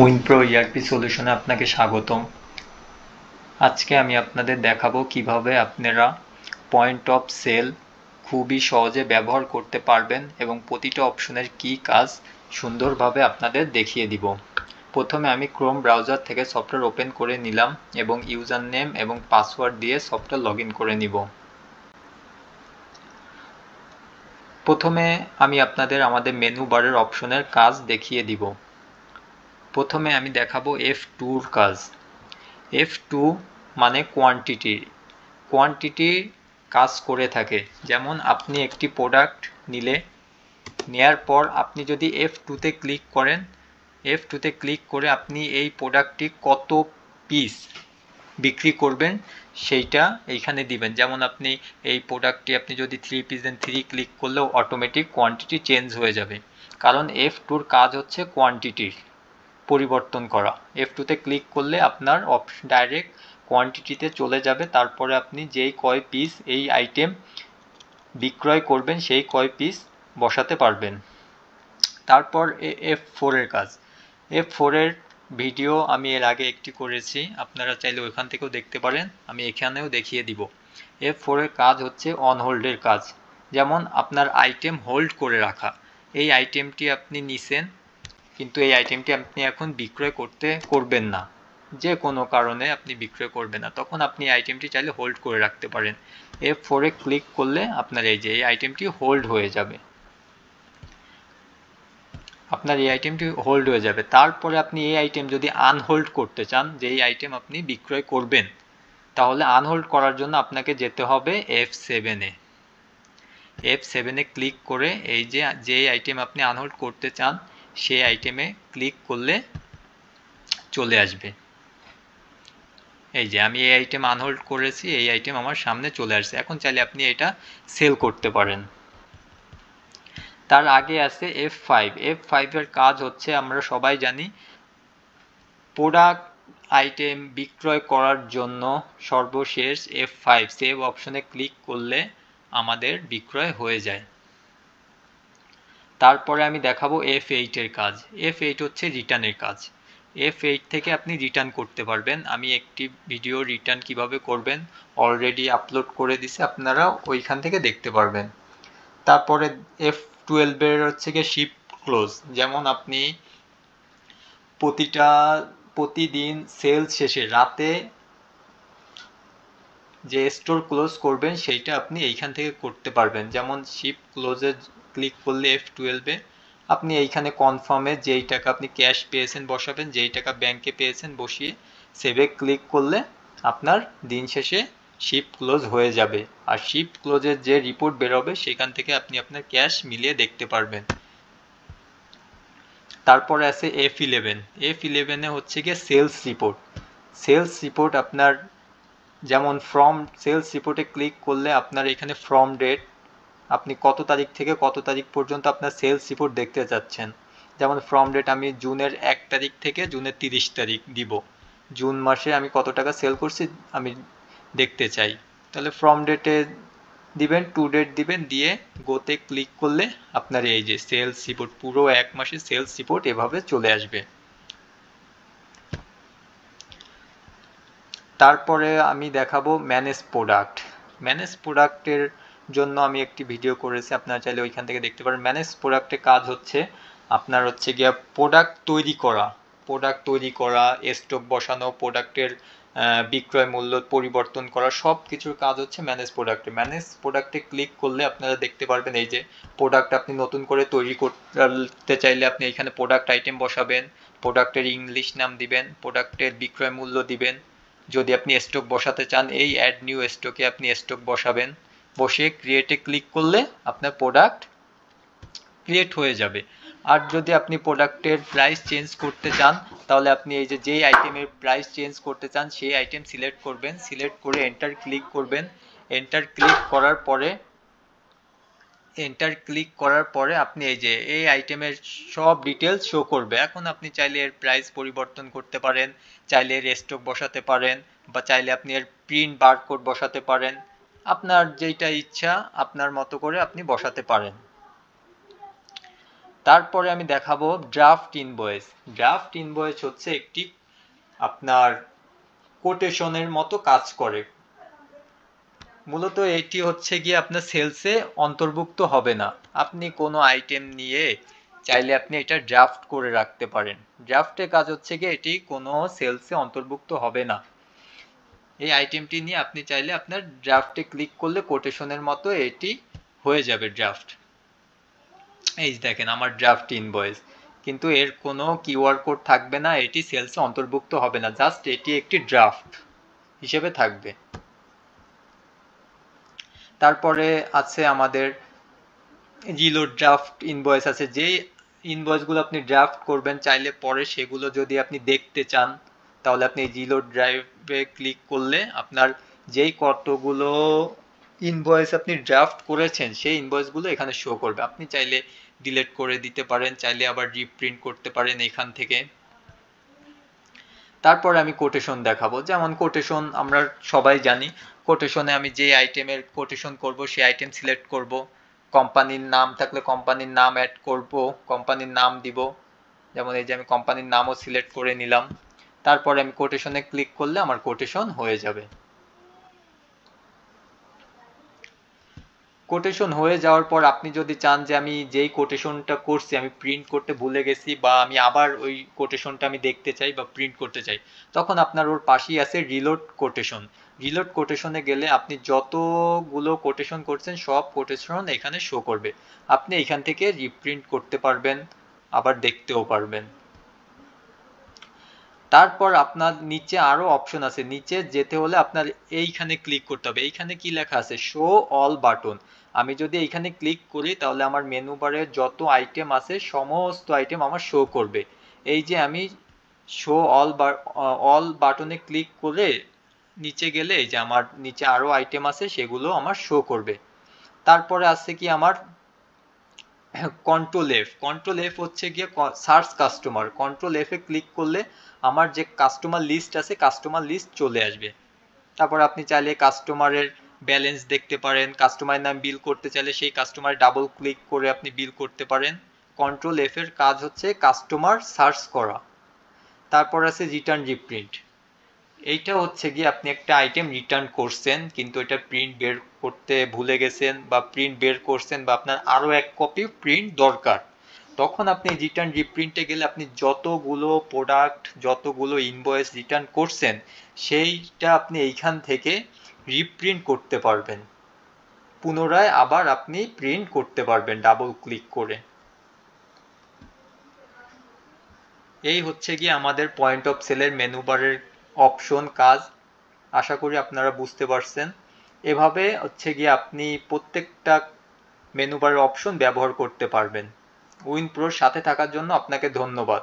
উইনপ্রো ERP সলিউশনে আপনাকে স্বাগতম। আজকে আমি আপনাদের দেখাবো কিভাবে আপনারা পয়েন্ট অফ সেল খুবই সহজে ব্যবহার করতে পারবেন এবং প্রতিটা অপশনের কি কাজ সুন্দরভাবে আপনাদের দেখিয়ে দিব। প্রথমে আমি ক্রোম ব্রাউজার থেকে সফটওয়্যার ওপেন করে নিলাম এবং ইউজার নেম এবং পাসওয়ার্ড দিয়ে সফটওয়্যার লগ ইন করে নিব। প্রথমে আমি আপনাদের আমাদের মেনু বারের অপশনের কাজ দেখিয়ে দিব। প্রথমে আমি দেখাবো F2 কাজ। F2 মানে কোয়ান্টিটি কাজ করে থাকে। যেমন আপনি একটি প্রোডাক্ট নেয়ার পর আপনি যদি F2 ক্লিক করেন, F2 ক্লিক করে আপনি এই প্রোডাক্টটি কত পিস বিক্রি করবেন সেইটা এইখানে দিবেন। যেমন আপনি এই প্রোডাক্টটি আপনি যদি 3 পিস দেন 3 ক্লিক করলেও অটোমেটিক কোয়ান্টিটি চেঞ্জ হয়ে যাবে, কারণ F2 কাজ হচ্ছে কোয়ান্টিটির পরিবর্তন করা। F2 ক্লিক করলে আপনার ডাইরেক্ট কোয়ান্টিটিতে চলে যাবে, তারপরে আপনি যেই কয় পিস এই আইটেম বিক্রয় করবেন সেই কয় পিস বসাতে পারবেন। তারপর F4 কাজ। F4 ভিডিও আমি এর আগে একটি করেছি, আপনারা চাইলে ওইখান থেকেও দেখতে পারেন, আমি এখানেও দেখিয়ে দিব। F4 কাজ হচ্ছে অন হোল্ডের কাজ। যেমন আপনার আইটেম হোল্ড করে রাখা। এই আইটেমটি আপনি নিছেন কিন্তু এই আইটেমটি আপনি এখন বিক্রয় করবেন না, যে কোনো কারণে আপনি বিক্রয় করবেন না, তখন আপনি আইটেমটি চাইলে হোল্ড করে রাখতে পারেন। F4 ক্লিক করলে আপনার এই আইটেমটি হোল্ড হয়ে যাবে, তারপরে আপনি এই আইটেম যদি আনহোল্ড করতে চান, যে এই আইটেম আপনি বিক্রয় করবেন, তাহলে আনহোল্ড করার জন্য আপনাকে যেতে হবে F7 ক্লিক করে এই যে আইটেম আপনি আনহোল্ড করতে চান সেই আইটেমে ক্লিক করলে চলে আসবে। আমি এই আইটেম আনহোল্ড করেছি, এই আইটেম আমার সামনে চলে আসছে। এখন চাইলে আপনি এটা সেল করতে পারেন। তার আগে আছে F5 এর কাজ হচ্ছে, আমরা সবাই জানি, প্রোডাক্ট আইটেম বিক্রয় করার জন্য সর্বশেষ F5 সেভ অপশনে ক্লিক করলে আমাদের বিক্রয় হয়ে যায়। তারপরে আমি দেখাবো F8 এর কাজ। F8 হচ্ছে রিটার্নের কাজ। F8 থেকে আপনি রিটার্ন করতে পারবেন। আমি একটি ভিডিও রিটার্ন কিভাবে করবেন অলরেডি আপলোড করে দিছি, আপনারা ওইখান থেকে দেখতে পারবেন। তারপরে F12 এর হচ্ছে গিয়ে শিফট ক্লোজ। যেমন আপনি প্রতিদিন সেল শেষে রাতে যে স্টোর ক্লোজ করবেন সেইটা আপনি এইখান থেকে করতে পারবেন। যেমন শিফট ক্লোজে ক্লিক করলে F12 আপনি এইখানে কনফার্মে যেই টাকা আপনি ক্যাশ পেয়েছেন বসাবেন, যেই টাকা ব্যাংকে পেয়েছেন বসিয়ে সেভে ক্লিক করলে আপনার দিন শেষে শিফট ক্লোজ হয়ে যাবে। আর শিফট ক্লোজের যে রিপোর্ট বেরোবে সেখান থেকে আপনি আপনার ক্যাশ মিলিয়ে দেখতে পারবেন। তারপরে আছে F11 হচ্ছে গিয়ে সেলস রিপোর্ট আপনার, যেমন ফ্রম সেলস রিপোর্টে ক্লিক করলে আপনার এখানে ফ্রম ডেট, আপনি কত তারিখ থেকে কত তারিখ পর্যন্ত আপনার সেলস রিপোর্ট দেখতে চাচ্ছেন। যেমন ফ্রম ডেট আমি জুনের 1 তারিখ থেকে জুনের 30 তারিখ দিব, জুন মাসে আমি কত টাকা সেল করছি আমি দেখতে চাই, তাহলে ফ্রম ডেটে দিবেন, টু ডেট দিবেন, দিয়ে গোতে ক্লিক করলে আপনার এই যে সেলস রিপোর্ট, পুরো 1 মাসের সেলস রিপোর্ট এভাবে চলে আসবে। তারপরে আমি দেখাবো ম্যানেজ প্রোডাক্টের জন্য আমি একটি ভিডিও করেছি, আপনারা চাইলে ওইখান থেকে দেখতে পারেন। ম্যানেজ প্রোডাক্টের কাজ হচ্ছে আপনার হচ্ছে গিয়ে প্রোডাক্ট তৈরি করা, স্টক বসানো, প্রোডাক্টের বিক্রয় মূল্য পরিবর্তন করা, সব কিছুর কাজ হচ্ছে ম্যানেজ প্রোডাক্টে ক্লিক করলে আপনারা দেখতে পারবেন এই যে প্রোডাক্ট আপনি নতুন করে তৈরি করতে চাইলে আপনি এখানে প্রোডাক্ট আইটেম বসাবেন, প্রোডাক্টের ইংলিশ নাম দিবেন, প্রোডাক্টের বিক্রয় মূল্য দিবেন। যদি আপনি স্টক বসাতে চান এই অ্যাড নিউ স্টকে আপনি স্টক বসাবেন, বসিয়ে ক্রিয়েটে ক্লিক করলে আপনার প্রোডাক্ট ক্রিয়েট হয়ে যাবে। আর যদি আপনি প্রোডাক্টের প্রাইস চেঞ্জ করতে চান তাহলে আপনি এই যে যেই আইটেমের প্রাইস চেঞ্জ করতে চান সেই আইটেম সিলেক্ট করবেন, সিলেক্ট করে এন্টার ক্লিক করবেন। এন্টার ক্লিক করার পরে আপনি এই আইটেমের সব ডিটেলস শো করবে। এখন আপনি চাইলে এর প্রাইস পরিবর্তন করতে পারেন, চাইলে এর স্টক বসাতে পারেন, বা চাইলে আপনি এর প্রিন্ট বারকোড বসাতে পারেন, আপনার যেটা ইচ্ছা আপনার মতো করে আপনি বসাতে পারেন। তারপরে আমি দেখাবো ড্রাফট ইনভয়েস। ড্রাফট ইনভয়েস হচ্ছে একটি আপনার কোটেশনের মতো কাজ করে। মূলত এটি হচ্ছে গিয়ে আপনার সেলসে অন্তর্ভুক্ত হবে না। আপনি কোনো আইটেম নিয়ে চাইলে আপনি এটা ড্রাফট করে রাখতে পারেন। ড্রাফটের কাজ হচ্ছে গিয়ে এটি কোনো সেলসে অন্তর্ভুক্ত হবে না। এই আইটেমটি নিয়ে আপনি চাইলে আপনার ড্রাফটে ক্লিক করলে কোটেশনের মতো এটি হয়ে যাবে ড্রাফট। এই দেখেন আমার ড্রাফট ইনভয়েস, কিন্তু এর কোনো কিউআর কোড থাকবে না, এটি সেলসে অন্তর্ভুক্ত হবে না, জাস্ট এটি একটি ড্রাফট হিসেবে থাকবে। তারপরে আছে আমাদের রিলোড ড্রাফট ইনভয়েস আছে। যেই ইনভয়েসগুলো আপনি ড্রাফট করবেন চাইলে পরে সেগুলো যদি আপনি দেখতে চান তাহলে আপনি রিলোড ড্রাইভে ক্লিক করলে আপনার যেই কতগুলো ইনভয়েস আপনি ড্রাফট করেছেন সেই ইনভয়েসগুলো এখানে শো করবে। আপনি চাইলে ডিলিট করে দিতে পারেন, চাইলে আবার রিপ্রিন্ট করতে পারেন এখান থেকে। তারপরে আমি কোটেশন দেখাবো। যেমন কোটেশন আমরা সবাই জানি, কোটেশনে আমি যে আইটেমের কোটেশন করব সেই আইটেম সিলেক্ট করব, কোম্পানির নাম থাকলে কোম্পানির নাম অ্যাড করব, কোম্পানির নাম দিব। যেমন এই যে আমি কোম্পানির নামও সিলেক্ট করে নিলাম। তারপরে আমি কোটেশনে ক্লিক করলে আমার কোটেশন হয়ে যাবে। কোটেশন হয়ে যাওয়ার পর আপনি যদি চান যে আমি যেই কোটেশনটা করছি আমি প্রিন্ট করতে ভুলে গেছি, বা আমি আবার ওই কোটেশনটা আমি দেখতে চাই বা প্রিন্ট করতে চাই, তখন আপনার ওর পাশেই আছে রিলোড কোটেশন। রিলোড কোটেশনে গেলে আপনি যতগুলো কোটেশন করছেন সব কোটেশন এখানে শো করবে। আপনি এখান থেকে রিপ্রিন্ট করতে পারবেন, আবার দেখতেও পারবেন। তারপর আপনার নিচে আরো অপশন আছে, নিচে যেতে হলে আপনার এইখানে ক্লিক করতে হবে। এইখানে কি লেখা আছে? Show all button. আমি যদি এইখানে ক্লিক করি তাহলে আমার মেনু বারে যত আইটেম আছে সমস্ত আইটেম আমার শো করবে। এই যে আমি শো অল বাটনে ক্লিক করে নিচে গেলে এই যে আমার নিচে আরো আইটেম আছে সেগুলো আমার শো করবে। তারপরে আছে কি আমার কন্ট্রোল এফ হচ্ছে গিয়ে সার্চ কাস্টমার। কন্ট্রোল এফ এ ক্লিক করলে আমার যে কাস্টমার লিস্ট আছে কাস্টমার লিস্ট চলে আসবে। তারপর আপনি চাইলে কাস্টমারের ব্যালেন্স দেখতে পারেন, কাস্টমারের নাম বিল করতে চাইলে সেই কাস্টমার ডাবল ক্লিক করে আপনি বিল করতে পারেন। কন্ট্রোল এফ এর কাজ হচ্ছে কাস্টমার সার্চ করা। তারপর আছে রিটার্ন রিপ্রিন্ট। এইটা হচ্ছে গিয়ে আপনি একটা আইটেম রিটার্ন করছেন কিন্তু এটা প্রিন্ট বের করতে ভুলে গেছেন, বা প্রিন্ট বের করছেন, বা আপনার আরো এক কপি প্রিন্ট দরকার, তখন আপনি রিটার্ন রিপ্রিন্টে গেলে আপনি যতগুলো প্রোডাক্ট যতগুলো ইনভয়েস রিটার্ন করছেন সেইটা আপনি এইখান থেকে রিপ্রিন্ট করতে পারবেন, পুনরায় আবার আপনি প্রিন্ট করতে পারবেন ডাবল ক্লিক করে। এই হচ্ছে গিয়ে আমাদের পয়েন্ট অফ সেলের মেনু বারের অপশন কাজ। আশা করি আপনারা বুঝতে পারছেন। এভাবে হচ্ছে গিয়ে আপনি প্রত্যেকটা মেনু বারের অপশন ব্যবহার করতে পারবেন। উইনপ্রোর সাথে থাকার জন্য আপনাকে ধন্যবাদ।